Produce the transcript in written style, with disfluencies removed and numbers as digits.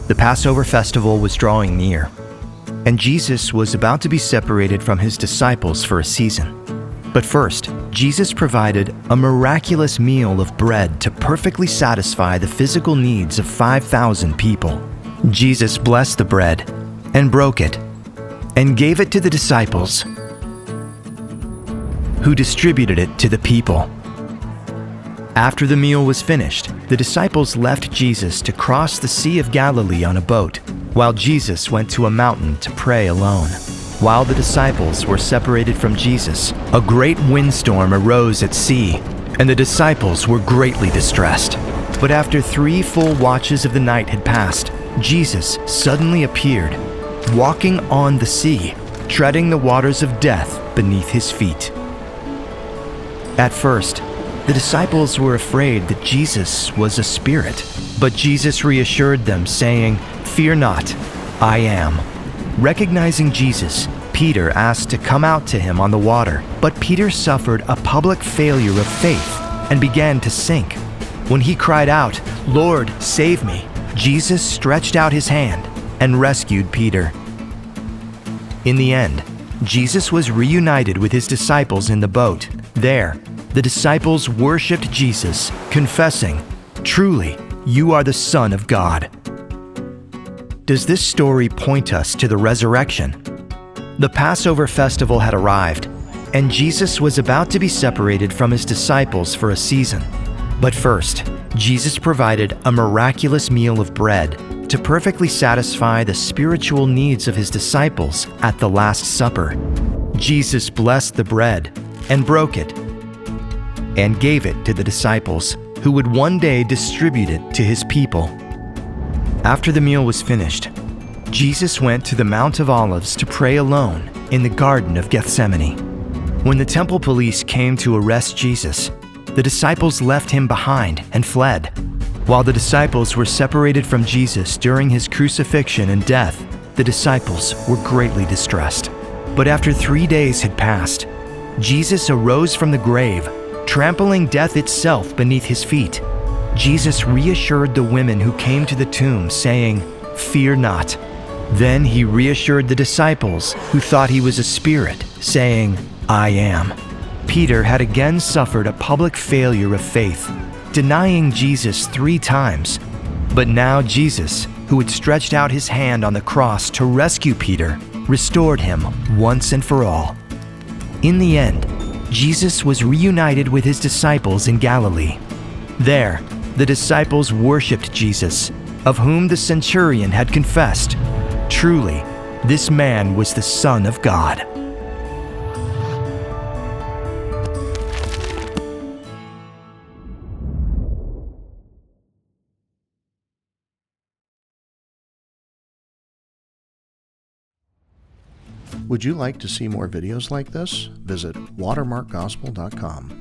The Passover festival was drawing near, and Jesus was about to be separated from his disciples for a season. But first, Jesus provided a miraculous meal of bread to perfectly satisfy the physical needs of 5,000 people. Jesus blessed the bread and broke it and gave it to the disciples, who distributed it to the people. After the meal was finished, the disciples left Jesus to cross the Sea of Galilee on a boat, while Jesus went to a mountain to pray alone. While the disciples were separated from Jesus, a great windstorm arose at sea, and the disciples were greatly distressed. But after 3 full watches of the night had passed, Jesus suddenly appeared, walking on the sea, treading the waters of death beneath his feet. At first, the disciples were afraid that Jesus was a spirit, but Jesus reassured them, saying, "Fear not, I am." Recognizing Jesus, Peter asked to come out to him on the water, but Peter suffered a public failure of faith and began to sink. When he cried out, "Lord, save me," Jesus stretched out his hand and rescued Peter. In the end, Jesus was reunited with his disciples in the boat. There, the disciples worshipped Jesus, confessing, "Truly, you are the Son of God." Does this story point us to the resurrection? The Passover festival had arrived, and Jesus was about to be separated from his disciples for a season. But first, Jesus provided a miraculous meal of bread to perfectly satisfy the spiritual needs of his disciples at the Last Supper. Jesus blessed the bread and broke it and gave it to the disciples, who would one day distribute it to his people. After the meal was finished, Jesus went to the Mount of Olives to pray alone in the Garden of Gethsemane. When the temple police came to arrest Jesus, the disciples left him behind and fled. While the disciples were separated from Jesus during his crucifixion and death, the disciples were greatly distressed. But after 3 days had passed, Jesus arose from the grave, trampling death itself beneath his feet. Jesus reassured the women who came to the tomb, saying, "Fear not." Then he reassured the disciples who thought he was a spirit, saying, "I am." Peter had again suffered a public failure of faith, denying Jesus 3 times. But now Jesus, who had stretched out his hand on the cross to rescue Peter, restored him once and for all. In the end, Jesus was reunited with his disciples in Galilee. There, the disciples worshipped Jesus, of whom the centurion had confessed, "Truly, this man was the Son of God." Would you like to see more videos like this? Visit watermarkgospel.com.